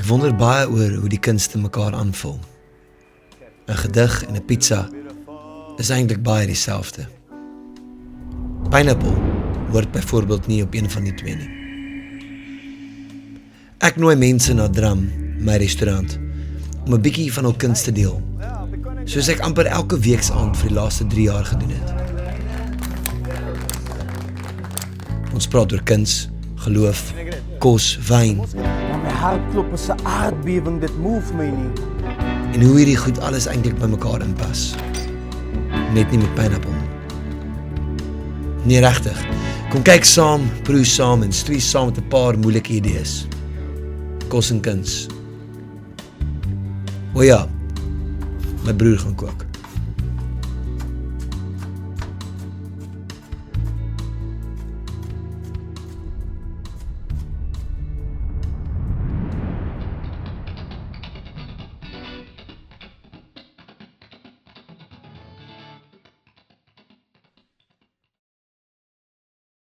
wonder baie oor hoe die kunste mekaar aanvul. 'n Gedig en 'n pizza is eintlik baie dieselfde. Pineapple hoort byvoorbeeld nie op een van die twee nie. Ek nooi mense na Dram, my restaurant, om 'n bietjie van hul kuns te deel, soos ek amper elke weeksaand vir die laaste 3 jaar gedoen het. Ons praat oor kuns, geloof, kos, wyn, Maar my hart klop as 'n aardbewing, dit move my nie. en hoe hierdie goed alles eintlik by mekaar inpas. Net nie met pineapple nie. Nee, regtig. Kom kyk saam, proe saam en stoei saam met 'n paar moeilike idees. Kos en kuns. O ja, my broer gaan kook.